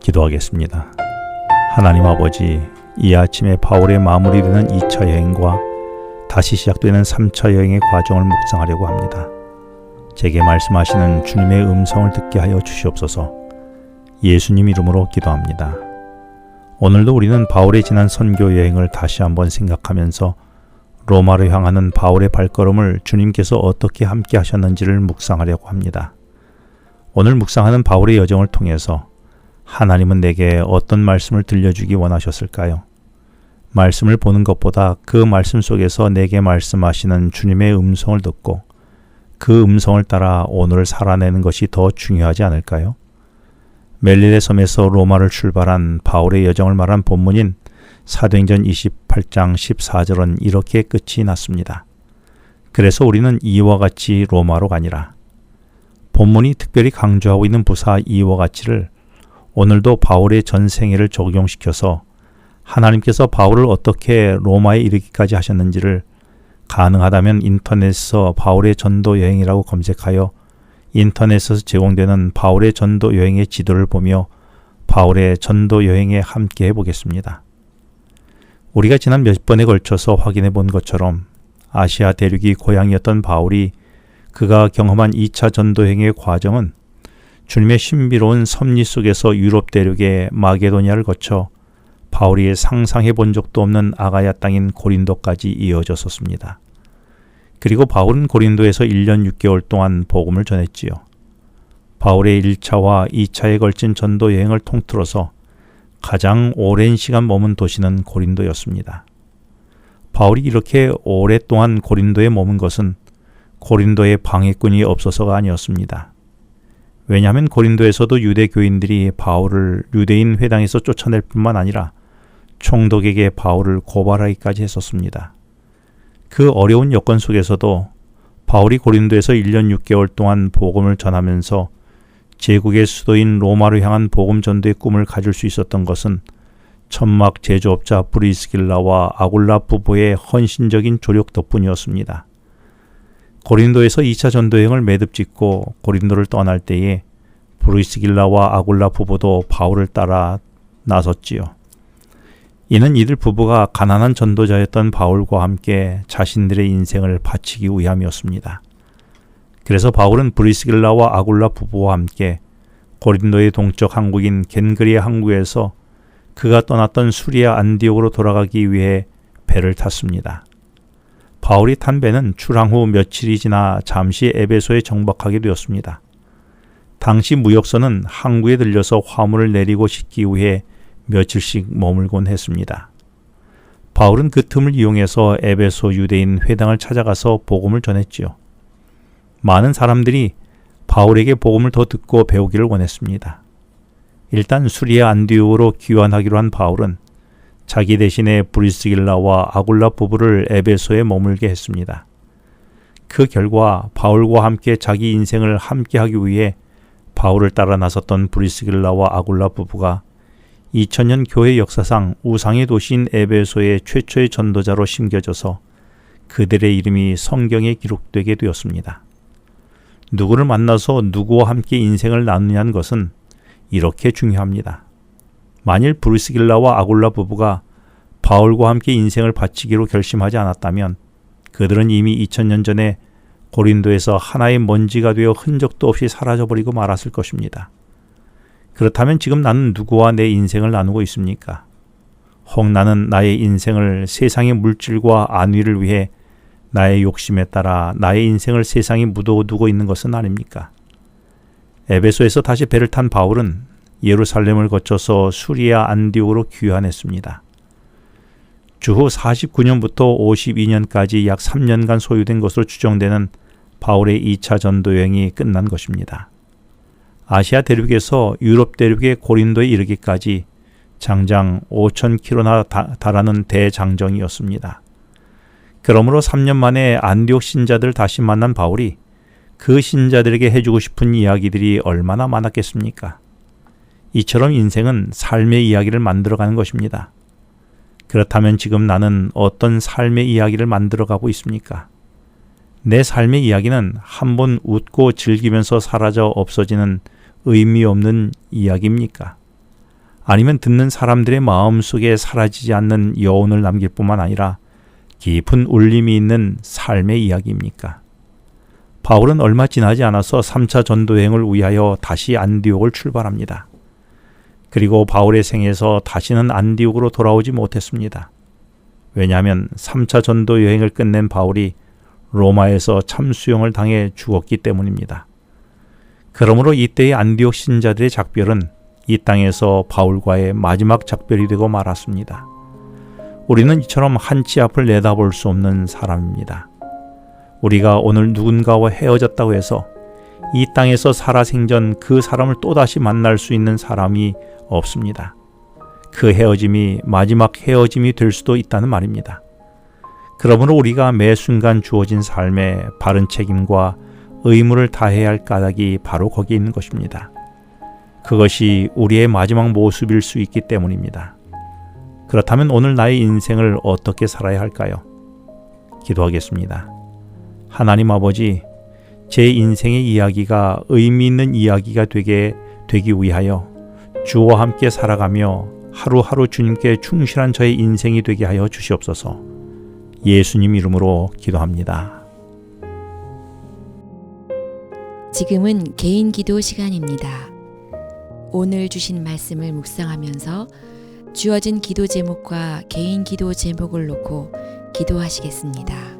기도하겠습니다. 하나님 아버지, 이 아침에 바울의 마무리되는 2차 여행과 다시 시작되는 3차 여행의 과정을 묵상하려고 합니다. 제게 말씀하시는 주님의 음성을 듣게 하여 주시옵소서. 예수님 이름으로 기도합니다. 오늘도 우리는 바울의 지난 선교 여행을 다시 한번 생각하면서 로마로 향하는 바울의 발걸음을 주님께서 어떻게 함께 하셨는지를 묵상하려고 합니다. 오늘 묵상하는 바울의 여정을 통해서 하나님은 내게 어떤 말씀을 들려주기 원하셨을까요? 말씀을 보는 것보다 그 말씀 속에서 내게 말씀하시는 주님의 음성을 듣고 그 음성을 따라 오늘을 살아내는 것이 더 중요하지 않을까요? 멜릴의 섬에서 로마를 출발한 바울의 여정을 말한 본문인 사도행전 28장 14절은 이렇게 끝이 났습니다. 그래서 우리는 이와 같이 로마로 가니라. 본문이 특별히 강조하고 있는 부사 이와 같이를 오늘도 바울의 전 생애를 적용시켜서 하나님께서 바울을 어떻게 로마에 이르기까지 하셨는지를 가능하다면 인터넷에서 바울의 전도 여행이라고 검색하여 인터넷에서 제공되는 바울의 전도 여행의 지도를 보며 바울의 전도 여행에 함께 해보겠습니다. 우리가 지난 몇 번에 걸쳐서 확인해 본 것처럼 아시아 대륙이 고향이었던 바울이 그가 경험한 2차 전도 여행의 과정은 주님의 신비로운 섭리 속에서 유럽 대륙의 마게도니아를 거쳐 바울이 상상해 본 적도 없는 아가야 땅인 고린도까지 이어졌었습니다. 그리고 바울은 고린도에서 1년 6개월 동안 복음을 전했지요. 바울의 1차와 2차에 걸친 전도 여행을 통틀어서 가장 오랜 시간 머문 도시는 고린도였습니다. 바울이 이렇게 오랫동안 고린도에 머문 것은 고린도에 방해꾼이 없어서가 아니었습니다. 왜냐하면 고린도에서도 유대 교인들이 바울을 유대인 회당에서 쫓아낼 뿐만 아니라 총독에게 바울을 고발하기까지 했었습니다. 그 어려운 여건 속에서도 바울이 고린도에서 1년 6개월 동안 복음을 전하면서 제국의 수도인 로마로 향한 복음 전도의 꿈을 가질 수 있었던 것은 천막 제조업자 브리스길라와 아굴라 부부의 헌신적인 조력 덕분이었습니다. 고린도에서 2차 전도여행을 매듭짓고 고린도를 떠날 때에 브리스길라와 아굴라 부부도 바울을 따라 나섰지요. 이는 이들 부부가 가난한 전도자였던 바울과 함께 자신들의 인생을 바치기 위함이었습니다. 그래서 바울은 브리스길라와 아굴라 부부와 함께 고린도의 동쪽 항구인 겐그리아 항구에서 그가 떠났던 수리아 안디옥으로 돌아가기 위해 배를 탔습니다. 바울이 탄 배는 출항 후 며칠이 지나 잠시 에베소에 정박하게 되었습니다. 당시 무역선은 항구에 들려서 화물을 내리고 싣기 위해 며칠씩 머물곤 했습니다. 바울은 그 틈을 이용해서 에베소 유대인 회당을 찾아가서 복음을 전했지요. 많은 사람들이 바울에게 복음을 더 듣고 배우기를 원했습니다. 일단 수리아 안디옥으로 귀환하기로 한 바울은 자기 대신에 브리스길라와 아굴라 부부를 에베소에 머물게 했습니다. 그 결과 바울과 함께 자기 인생을 함께하기 위해 바울을 따라 나섰던 브리스길라와 아굴라 부부가 2000년 교회 역사상 우상의 도시인 에베소의 최초의 전도자로 심겨져서 그들의 이름이 성경에 기록되게 되었습니다. 누구를 만나서 누구와 함께 인생을 나누냐는 것은 이렇게 중요합니다. 만일 브리스길라와 아굴라 부부가 바울과 함께 인생을 바치기로 결심하지 않았다면 그들은 이미 2000년 전에 고린도에서 하나의 먼지가 되어 흔적도 없이 사라져버리고 말았을 것입니다. 그렇다면 지금 나는 누구와 내 인생을 나누고 있습니까? 혹 나는 나의 인생을 세상의 물질과 안위를 위해 나의 욕심에 따라 나의 인생을 세상에 묻어두고 있는 것은 아닙니까? 에베소에서 다시 배를 탄 바울은 예루살렘을 거쳐서 수리아 안디옥으로 귀환했습니다. 주후 49년부터 52년까지 약 3년간 소요된 것으로 추정되는 바울의 2차 전도 여행이 끝난 것입니다. 아시아 대륙에서 유럽 대륙의 고린도에 이르기까지 장장 5,000km나 달하는 대장정이었습니다. 그러므로 3년 만에 안디옥 신자들을 다시 만난 바울이 그 신자들에게 해주고 싶은 이야기들이 얼마나 많았겠습니까? 이처럼 인생은 삶의 이야기를 만들어가는 것입니다. 그렇다면 지금 나는 어떤 삶의 이야기를 만들어가고 있습니까? 내 삶의 이야기는 한번 웃고 즐기면서 사라져 없어지는 의미 없는 이야기입니까? 아니면 듣는 사람들의 마음속에 사라지지 않는 여운을 남길 뿐만 아니라 깊은 울림이 있는 삶의 이야기입니까? 바울은 얼마 지나지 않아서 3차 전도 여행을 위하여 다시 안디옥을 출발합니다. 그리고 바울의 생에서 다시는 안디옥으로 돌아오지 못했습니다. 왜냐하면 3차 전도 여행을 끝낸 바울이 로마에서 참수형을 당해 죽었기 때문입니다. 그러므로 이때의 안디옥 신자들의 작별은 이 땅에서 바울과의 마지막 작별이 되고 말았습니다. 우리는 이처럼 한치 앞을 내다볼 수 없는 사람입니다. 우리가 오늘 누군가와 헤어졌다고 해서 이 땅에서 살아생전 그 사람을 또다시 만날 수 있는 사람이 없습니다. 그 헤어짐이 마지막 헤어짐이 될 수도 있다는 말입니다. 그러므로 우리가 매 순간 주어진 삶에 바른 책임과 의무를 다해야 할 까닭이 바로 거기에 있는 것입니다. 그것이 우리의 마지막 모습일 수 있기 때문입니다. 그렇다면 오늘 나의 인생을 어떻게 살아야 할까요? 기도하겠습니다. 하나님 아버지, 제 인생의 이야기가 의미 있는 이야기가 되기 위하여 주와 함께 살아가며 하루하루 주님께 충실한 저의 인생이 되게 하여 주시옵소서. 예수님 이름으로 기도합니다. 지금은 개인 기도 시간입니다. 오늘 주신 말씀을 묵상하면서 주어진 기도 제목과 개인 기도 제목을 놓고 기도하시겠습니다.